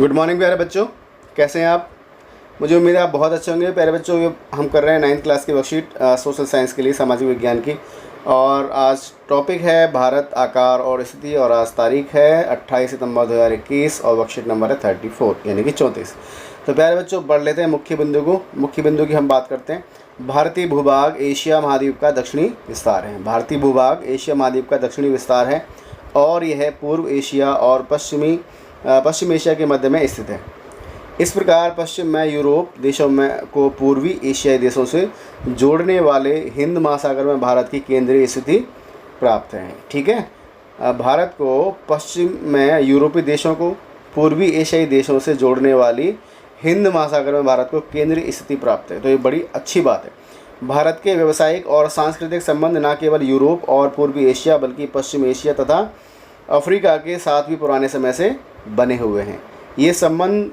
Good morning प्यारे बच्चों, कैसे हैं आप। मुझे उम्मीद है आप बहुत अच्छे होंगे। प्यारे बच्चों, ये हम कर रहे हैं 9th क्लास की वर्कशीट सोशल साइंस के लिए, सामाजिक विज्ञान की। और आज टॉपिक है भारत, आकार और स्थिति। और आज तारीख है 28 सितंबर 2021 और वर्कशीट नंबर है 34 यानी कि 34। तो प्यारे बच्चों, बढ़ लेते हैं मुख्य बिंदु को। मुख्य बिंदु की हम बात करते हैं। भारतीय भूभाग एशिया महाद्वीप का दक्षिणी विस्तार है। भारतीय भूभाग एशिया महाद्वीप का दक्षिणी विस्तार है और यह पूर्व एशिया और पश्चिम एशिया के मध्य में स्थित है। इस प्रकार पश्चिम में यूरोप देशों में को पूर्वी एशियाई देशों से जोड़ने वाले हिंद महासागर में भारत की केंद्रीय स्थिति प्राप्त है। ठीक है, भारत को पश्चिम में यूरोपीय देशों को पूर्वी एशियाई देशों से जोड़ने वाली हिंद महासागर में भारत को केंद्रीय स्थिति प्राप्त है। तो ये बड़ी अच्छी बात है। भारत के व्यावसायिक और सांस्कृतिक संबंध न केवल यूरोप और पूर्वी एशिया बल्कि पश्चिम एशिया तथा अफ्रीका के साथ भी पुराने समय से बने हुए हैं। ये संबंध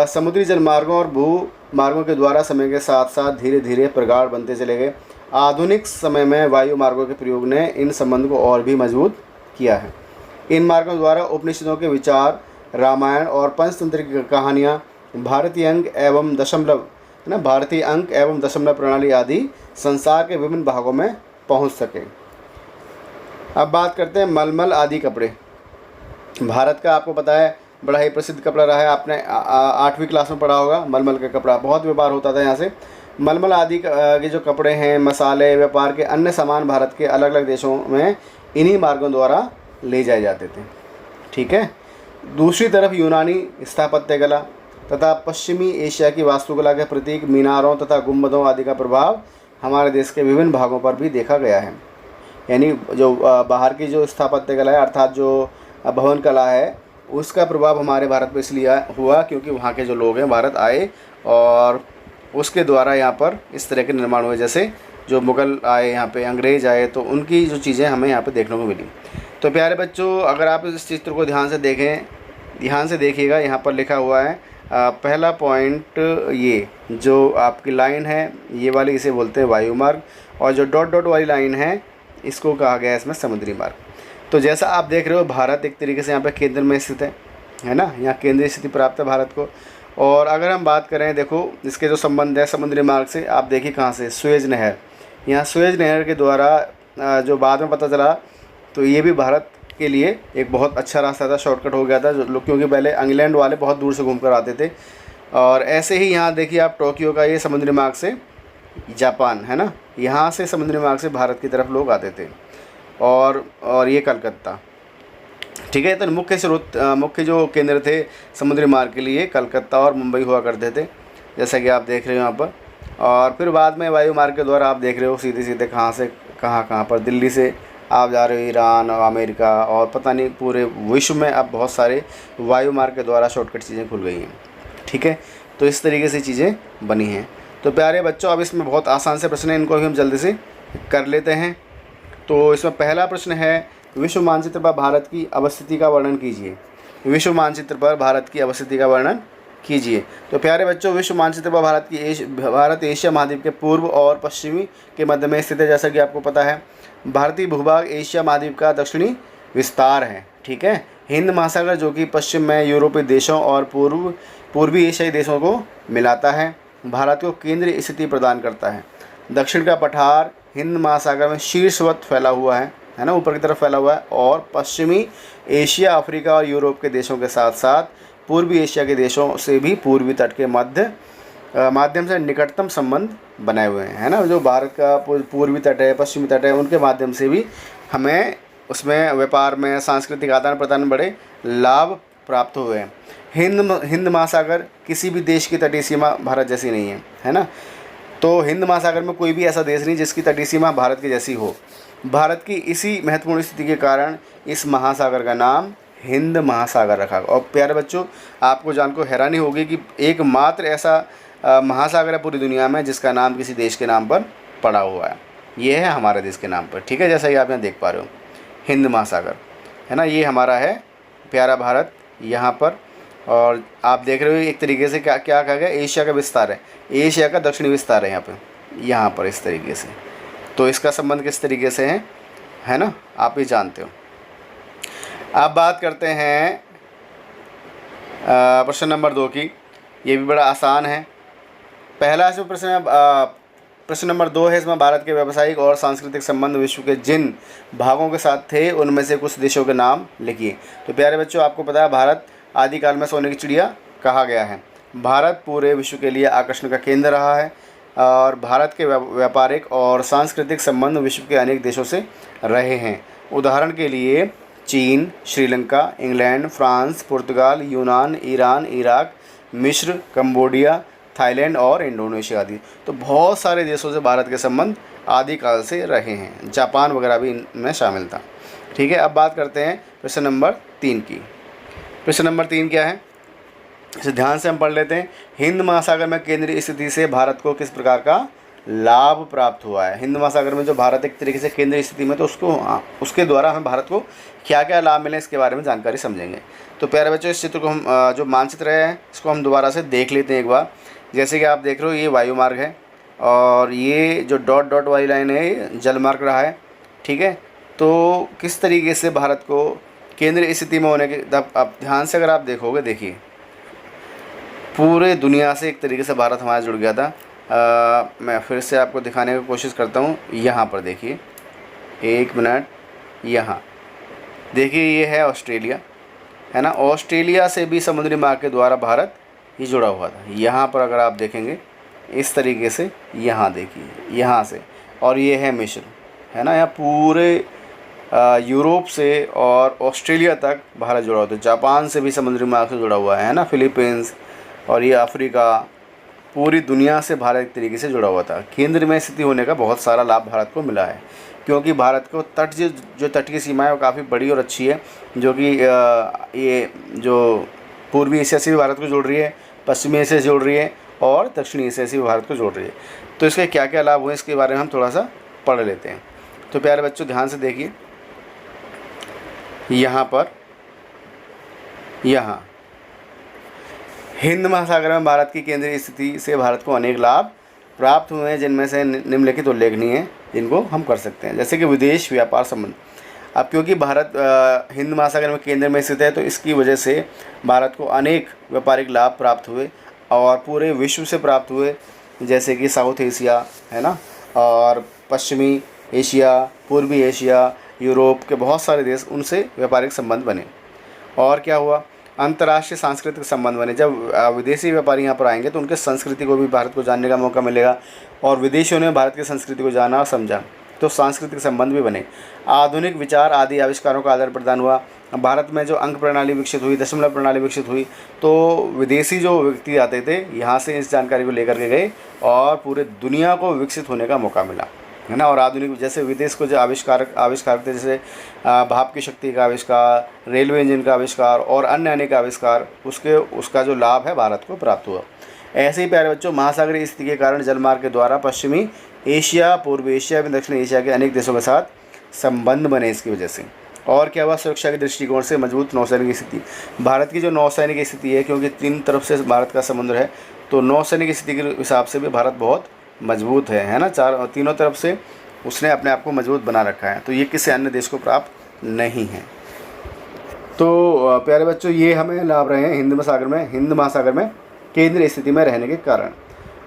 समुद्री जलमार्गों और भू मार्गों के द्वारा समय के साथ साथ धीरे धीरे प्रगाढ़ बनते चले गए। आधुनिक समय में वायु मार्गों के प्रयोग ने इन संबंध को और भी मजबूत किया है। इन मार्गों द्वारा उपनिषदों के विचार, रामायण और पंचतंत्र की कहानियाँ, भारतीय अंक एवं दशमलव प्रणाली आदि संसार के विभिन्न भागों में पहुँच सके। अब बात करते हैं मलमल आदि कपड़े। भारत का आपको पता है बड़ा ही प्रसिद्ध कपड़ा रहा है। आपने 8वीं क्लास में पढ़ा होगा। मलमल का कपड़ा बहुत व्यापार होता था यहाँ से। मलमल आदि के जो कपड़े हैं, मसाले, व्यापार के अन्य सामान भारत के अलग अलग देशों में इन्हीं मार्गों द्वारा ले जाए जाते थे। ठीक है। दूसरी तरफ यूनानी स्थापत्य कला तथा पश्चिमी एशिया की वास्तुकला के प्रतीक मीनारों तथा गुंबदों आदि का प्रभाव हमारे देश के विभिन्न भागों पर भी देखा गया है। यानी जो बाहर की जो स्थापत्य कला है, अर्थात जो भवन कला है, उसका प्रभाव हमारे भारत पर इसलिए हुआ क्योंकि वहाँ के जो लोग हैं भारत आए और उसके द्वारा यहाँ पर इस तरह के निर्माण हुए। जैसे जो मुग़ल आए यहाँ पे, अंग्रेज़ आए, तो उनकी जो चीज़ें हमें यहाँ पे देखने को मिली। तो प्यारे बच्चों, अगर आप इस चित्र को ध्यान से देखें, ध्यान से देखिएगा, यहाँ पर लिखा हुआ है पहला पॉइंट, ये जो आपकी लाइन है ये वाली, इसे बोलते हैं वायु मार्ग, और जो डॉट डॉट वाली लाइन है इसको कहा गया है इसमें समुद्री मार्ग। तो जैसा आप देख रहे हो, भारत एक तरीके से यहाँ पे केंद्र में स्थित है ना। यहाँ केंद्रीय स्थिति प्राप्त है भारत को। और अगर हम बात करें, देखो इसके जो संबंध है समुद्री मार्ग से, आप देखिए कहाँ से, सुएज नहर। यहाँ सुएज नहर के द्वारा जो बाद में पता चला, तो ये भी भारत के लिए एक बहुत अच्छा रास्ता था, शॉर्टकट हो गया था जो लोग, क्योंकि पहले इंग्लैंड वाले बहुत दूर से घूम कर आते थे। और ऐसे ही यहाँ देखिए आप, टोक्यो का ये समुद्री मार्ग से जापान है ना, यहाँ से समुद्री मार्ग से भारत की तरफ लोग आते थे। और ये कलकत्ता। ठीक है। तो मुख्य जो केंद्र थे समुद्री मार्ग के लिए कलकत्ता और मुंबई हुआ करते थे, जैसा कि आप देख रहे हो यहाँ पर। और फिर बाद में वायु मार्ग के द्वारा आप देख रहे हो सीधे सीधे कहाँ से कहाँ पर, दिल्ली से आप जा रहे हो ईरान और अमेरिका, और पता नहीं पूरे विश्व में अब बहुत सारे वायु मार्ग के द्वारा शॉर्टकट चीज़ें खुल गई हैं। ठीक है। तो इस तरीके से चीज़ें बनी हैं। तो प्यारे बच्चों, अब इसमें बहुत आसान से प्रश्न है, इनको भी हम जल्दी से कर लेते हैं। तो इसमें पहला प्रश्न है, विश्व मानचित्र पर भारत की अवस्थिति का वर्णन कीजिए। विश्व मानचित्र पर भारत की अवस्थिति का वर्णन कीजिए। तो प्यारे बच्चों, विश्व मानचित्र पर भारत एशिया महाद्वीप के पूर्व और पश्चिमी के मध्य में स्थित है। जैसा कि आपको पता है, भारतीय भूभाग एशिया महाद्वीप का दक्षिणी विस्तार है। ठीक है। हिंद महासागर जो कि पश्चिम में यूरोपीय देशों और पूर्वी एशियाई देशों को मिलाता है, भारत को केंद्रीय स्थिति प्रदान करता है। दक्षिण का पठार हिंद महासागर में शीर्षवत फैला हुआ है ना, ऊपर की तरफ फैला हुआ है। और पश्चिमी एशिया, अफ्रीका और यूरोप के देशों के साथ साथ पूर्वी एशिया के देशों से भी पूर्वी तट के माध्यम से निकटतम संबंध बनाए हुए हैं, है ना। जो भारत का पूर्वी तट है, पश्चिमी तट है, उनके माध्यम से भी हमें उसमें व्यापार में, सांस्कृतिक आदान प्रदान में बड़े लाभ प्राप्त हुए हैं। हिंद महासागर किसी भी देश की तटीय सीमा भारत जैसी नहीं है ना। तो हिंद महासागर में कोई भी ऐसा देश नहीं जिसकी तटीय सीमा भारत की जैसी हो। भारत की इसी महत्वपूर्ण स्थिति के कारण इस महासागर का नाम हिंद महासागर रखा। और प्यारे बच्चों, आपको जानकर हैरानी होगी कि एकमात्र ऐसा महासागर है पूरी दुनिया में जिसका नाम किसी देश के नाम पर पड़ा हुआ है। ये है हमारे देश के नाम पर। ठीक है। जैसा कि आप यहाँ देख पा रहे हो, हिंद महासागर है ना, ये हमारा है प्यारा भारत यहाँ पर। और आप देख रहे हो एक तरीके से क्या क्या कहा गया, एशिया का विस्तार है, एशिया का दक्षिणी विस्तार है यहाँ पर इस तरीके से। तो इसका संबंध किस तरीके से है ना, आप भी जानते हो। अब बात करते हैं प्रश्न नंबर 2 की, ये भी बड़ा आसान है। पहला जो प्रश्न है, प्रश्न नंबर 2 है, इसमें भारत के व्यावसायिक और सांस्कृतिक संबंध विश्व के जिन भागों के साथ थे उनमें से कुछ देशों के नाम लिखिए। तो प्यारे बच्चों, आपको पता है भारत आदिकाल में सोने की चिड़िया कहा गया है। भारत पूरे विश्व के लिए आकर्षण का केंद्र रहा है और भारत के व्यापारिक और सांस्कृतिक संबंध विश्व के अनेक देशों से रहे हैं। उदाहरण के लिए चीन, श्रीलंका, इंग्लैंड, फ्रांस, पुर्तगाल, यूनान, ईरान, इराक, मिस्र, कंबोडिया, थाईलैंड और इंडोनेशिया आदि। तो बहुत सारे देशों से भारत के संबंध आदिकाल से रहे हैं। जापान वगैरह भी इनमें शामिल था। ठीक है, अब बात करते हैं प्रश्न नंबर 3 की। प्रश्न नंबर 3 क्या है, इसे ध्यान से हम पढ़ लेते हैं। हिंद महासागर में केंद्रीय स्थिति से भारत को किस प्रकार का लाभ प्राप्त हुआ है। हिंद महासागर में जो भारत एक तरीके से केंद्रीय स्थिति में, तो उसके द्वारा हमें भारत को क्या क्या लाभ मिले इसके बारे में जानकारी समझेंगे। तो प्यारे बच्चों, इस चित्र को हम जो मानचित्र है इसको हम दोबारा से देख लेते हैं एक बार। जैसे कि आप देख रहे हो, ये वायु मार्ग है और ये जो डॉट डॉट वाली लाइन है ये जल मार्ग रहा है। ठीक है, तो किस तरीके से भारत को केंद्रीय स्थिति में होने के, अब ध्यान से अगर आप देखोगे, देखिए पूरे दुनिया से एक तरीके से भारत हमारा जुड़ गया था। मैं फिर से आपको दिखाने की कोशिश करता हूँ। यहाँ पर देखिए, 1 मिनट, यहाँ देखिए ये है ऑस्ट्रेलिया, है ना। ऑस्ट्रेलिया से भी समुद्री मार्ग के द्वारा भारत ही जुड़ा हुआ था। यहाँ पर अगर आप देखेंगे इस तरीके से, यहाँ देखिए यहाँ से, और ये है मिस्र, है ना। यहाँ पूरे यूरोप से और ऑस्ट्रेलिया तक भारत जुड़ा हुआ था। जापान से भी समुद्री मार्ग से जुड़ा हुआ है ना, फिलीपींस, और ये अफ्रीका, पूरी दुनिया से भारत एक तरीके से जुड़ा हुआ था। केंद्र में स्थिति होने का बहुत सारा लाभ भारत को मिला है, क्योंकि भारत को जो तट की सीमा है वो काफ़ी बड़ी और अच्छी है, जो कि ये जो पूर्वी एशिया से भी भारत को जोड़ रही है, पश्चिमी एशिया से जोड़ रही है और दक्षिणी एशिया से भी भारत को जोड़ रही है। तो इसके क्या क्या लाभ हुए इसके बारे में हम थोड़ा सा पढ़ लेते हैं। तो प्यारे बच्चों, ध्यान से देखिए, यहाँ पर यहाँ हिंद महासागर में भारत की केंद्रीय स्थिति से भारत को अनेक लाभ प्राप्त हुए हैं, जिनमें से निम्नलिखित उल्लेखनीय हैं, जिनको हम कर सकते हैं। जैसे कि विदेश व्यापार संबंध। अब क्योंकि भारत हिंद महासागर में केंद्र में स्थित है, तो इसकी वजह से भारत को अनेक व्यापारिक लाभ प्राप्त हुए और पूरे विश्व से प्राप्त हुए। जैसे कि साउथ एशिया, है ना, और पश्चिमी एशिया, पूर्वी एशिया, यूरोप के बहुत सारे देश, उनसे व्यापारिक संबंध बने। और क्या हुआ, अंतर्राष्ट्रीय सांस्कृतिक संबंध बने। जब विदेशी व्यापारी यहाँ पर आएंगे तो उनके संस्कृति को भी भारत को जानने का मौका मिलेगा और विदेशियों ने भारत की संस्कृति को जाना और समझा, तो सांस्कृतिक संबंध भी बने। आधुनिक विचार आदि आविष्कारों का आदान प्रदान हुआ। भारत में जो अंक प्रणाली विकसित हुई, दशमलव प्रणाली विकसित हुई, तो विदेशी जो व्यक्ति आते थे यहाँ से इस जानकारी को लेकर के गए और पूरे दुनिया को विकसित होने का मौका मिला, है ना। और आधुनिक, जैसे विदेश को जो आविष्कार थे, जैसे भाप की शक्ति का आविष्कार, रेलवे इंजन का आविष्कार और अन्य अनेक आविष्कार, उसका जो लाभ है भारत को प्राप्त हुआ। ऐसे ही प्यारे बच्चों, महासागरीय स्थिति के कारण जलमार्ग के द्वारा पश्चिमी एशिया, पूर्वी एशिया एवं दक्षिण एशिया के अनेक देशों के साथ संबंध बने इसकी वजह से। और क्या हुआ, सुरक्षा के दृष्टिकोण से मजबूत नौसैनिक स्थिति। भारत की जो नौसैनिक स्थिति है, क्योंकि 3 तरफ से भारत का समुद्र है, तो नौसैनिक स्थिति के हिसाब से भी भारत बहुत मजबूत है ना। तीनों तरफ से उसने अपने आप को मजबूत बना रखा है, तो ये किसी अन्य देश को प्राप्त नहीं है। तो प्यारे बच्चों, ये हमें लाभ रहे हैं हिंद महासागर में केंद्रीय स्थिति में रहने के कारण।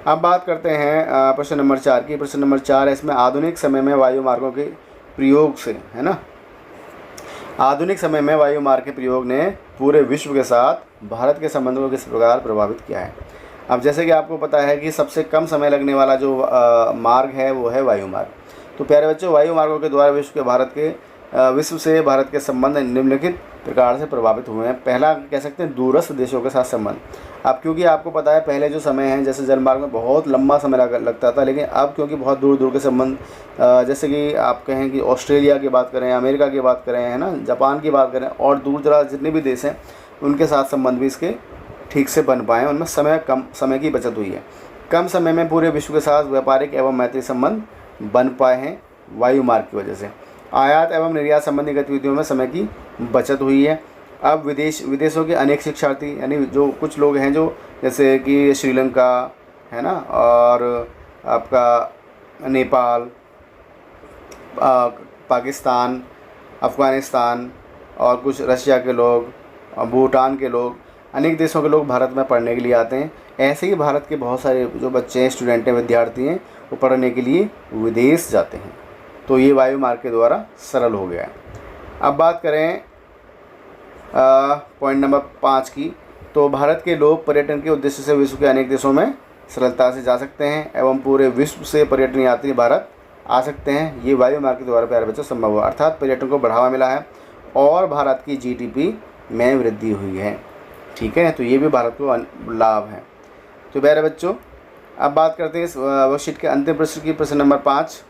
अब बात करते हैं प्रश्न नंबर 4 की। प्रश्न नंबर 4 है, इसमें आधुनिक समय में वायु मार्गों के प्रयोग से, है ना, आधुनिक समय में वायु मार्ग के प्रयोग ने पूरे विश्व के साथ भारत के संबंधों को किस प्रकार प्रभावित किया है। अब जैसे कि आपको पता है कि सबसे कम समय लगने वाला जो मार्ग है वो है वायु मार्ग। तो प्यारे बच्चों, वायु मार्गों के द्वारा विश्व से भारत के संबंध निम्नलिखित प्रकार से प्रभावित हुए हैं। पहला कह सकते हैं दूरस्थ देशों के साथ संबंध। अब क्योंकि आपको पता है पहले जो समय है, जैसे जलमार्ग में बहुत लंबा समय लगता था, लेकिन अब क्योंकि बहुत दूर दूर के संबंध, जैसे कि आप कहें कि ऑस्ट्रेलिया की बात करें, अमेरिका की बात करें, है ना, जापान की बात करें, और दूर दराज जितने भी देश हैं उनके साथ संबंध भी इसके ठीक से बन पाए। उनमें कम समय की बचत हुई है। कम समय में पूरे विश्व के साथ व्यापारिक एवं मैत्री संबंध बन पाए हैं वायु मार्ग की वजह से। आयात एवं निर्यात संबंधी गतिविधियों में समय की बचत हुई है। अब विदेशों के अनेक शिक्षार्थी, यानी जो कुछ लोग हैं, जो जैसे कि श्रीलंका, है ना, और आपका नेपाल, पाकिस्तान, अफ़गानिस्तान, और कुछ रशिया के लोग, भूटान के लोग, अनेक देशों के लोग भारत में पढ़ने के लिए आते हैं। ऐसे ही भारत के बहुत सारे जो बच्चे हैं, स्टूडेंट हैं, विद्यार्थी हैं, वो पढ़ने के लिए विदेश जाते हैं। तो ये वायु मार्ग के द्वारा सरल हो गया है। अब बात करें पॉइंट नंबर 5 की, तो भारत के लोग पर्यटन के उद्देश्य से विश्व के अनेक देशों में सरलता से जा सकते हैं एवं पूरे विश्व से पर्यटन यात्री भारत आ सकते हैं। ये वायु मार्ग के द्वारा प्यारे बच्चों संभव हुआ, अर्थात पर्यटन को बढ़ावा मिला है और भारत की जीडीपी में वृद्धि हुई है। ठीक है, तो ये भी भारत को लाभ है। तो प्यारे बच्चों अब बात करते हैं इस वर्कशीट के अंतिम प्रश्न की, प्रश्न नंबर 5।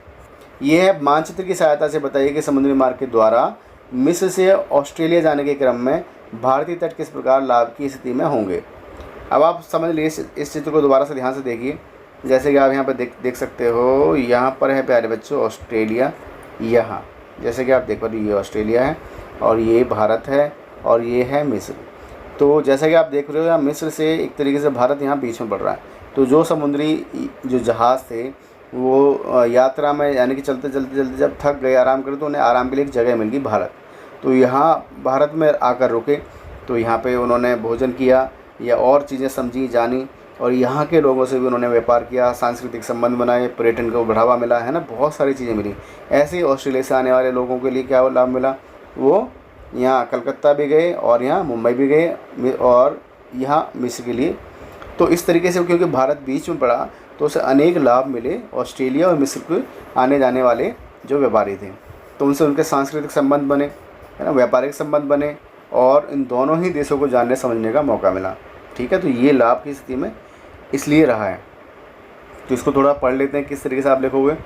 ये है, मानचित्र की सहायता से बताइए कि समुद्री मार्ग के द्वारा मिस्र से ऑस्ट्रेलिया जाने के क्रम में भारतीय तट किस प्रकार लाभ की स्थिति में होंगे। अब आप समझ लीजिए, इस चित्र को दोबारा से ध्यान से देखिए। जैसे कि आप यहाँ पर देख सकते हो, यहाँ पर है प्यारे बच्चों ऑस्ट्रेलिया, यहाँ जैसे कि आप देख पा रहे ये ऑस्ट्रेलिया है और ये भारत है और ये है मिस्र। तो जैसा कि आप देख रहे हो, यहाँ मिस्र से एक तरीके से भारत यहाँ बीच में पड़ रहा है। तो जो समुद्री जो जहाज़ थे वो यात्रा में यानी कि चलते जब थक गए, आराम करे, तो उन्हें आराम के लिए एक जगह मिल गई भारत। तो यहाँ भारत में आकर रुके, तो यहाँ पे उन्होंने भोजन किया या और चीज़ें समझी जानी, और यहाँ के लोगों से भी उन्होंने व्यापार किया, सांस्कृतिक संबंध बनाए, पर्यटन को बढ़ावा मिला, है ना, बहुत सारी चीज़ें मिली। ऐसे ही ऑस्ट्रेलिया से आने वाले लोगों के लिए क्या लाभ मिला, वो यहाँ कलकत्ता भी गए और यहाँ मुंबई भी गए और यहाँ मिस्र के लिए। तो इस तरीके से क्योंकि भारत बीच में पड़ा तो उसे अनेक लाभ मिले ऑस्ट्रेलिया और मिस्र के आने जाने वाले जो व्यापारी थे। तो उनसे उनके सांस्कृतिक संबंध बने, है ना, व्यापारिक संबंध बने और इन दोनों ही देशों को जानने समझने का मौका मिला। ठीक है, तो ये लाभ की स्थिति में इसलिए रहा है। तो इसको थोड़ा पढ़ लेते हैं, किस तरीके से आप लिखोगे।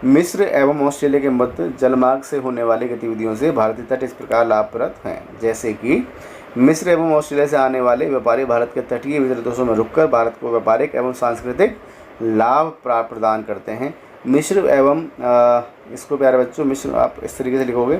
मिस्र एवं ऑस्ट्रेलिया के मध्य जलमार्ग से होने वाली गतिविधियों से भारतीय तट इस प्रकार लाभप्रद हैं, जैसे कि मिस्र एवं ऑस्ट्रेलिया से आने वाले व्यापारी भारत के तटीय देशों में रुककर भारत को व्यापारिक एवं सांस्कृतिक लाभ प्रदान करते हैं। मिस्र एवं इसको प्यारे बच्चों मिस्र आप इस तरीके से लिखोगे,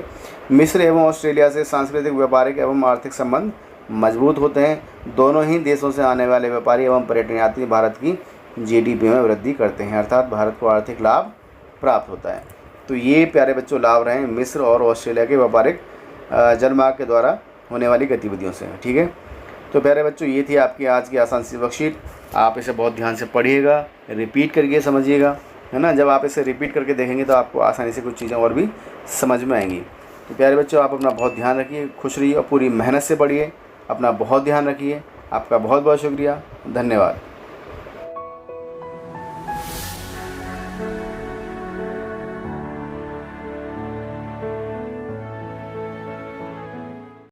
मिस्र एवं ऑस्ट्रेलिया से सांस्कृतिक, व्यापारिक एवं आर्थिक संबंध मजबूत होते हैं। दोनों ही देशों से आने वाले व्यापारी एवं पर्यटन यात्री भारत की जीडीपी में वृद्धि करते हैं, अर्थात भारत को आर्थिक लाभ प्राप्त होता है। तो ये प्यारे बच्चों लाभ रहे मिस्र और ऑस्ट्रेलिया के व्यापारिक जलमार्ग के द्वारा होने वाली गतिविधियों से। ठीक है, तो प्यारे बच्चों ये थी आपकी आज की आसान सी वर्कशीट। आप इसे बहुत ध्यान से पढ़िएगा, रिपीट करके समझिएगा, है ना। जब आप इसे रिपीट करके देखेंगे तो आपको आसानी से कुछ चीज़ें और भी समझ में आएंगी। तो प्यारे बच्चों आप अपना बहुत ध्यान रखिए, खुश रहिए और पूरी मेहनत से पढ़िए। अपना बहुत ध्यान रखिए। आपका बहुत बहुत शुक्रिया, धन्यवाद।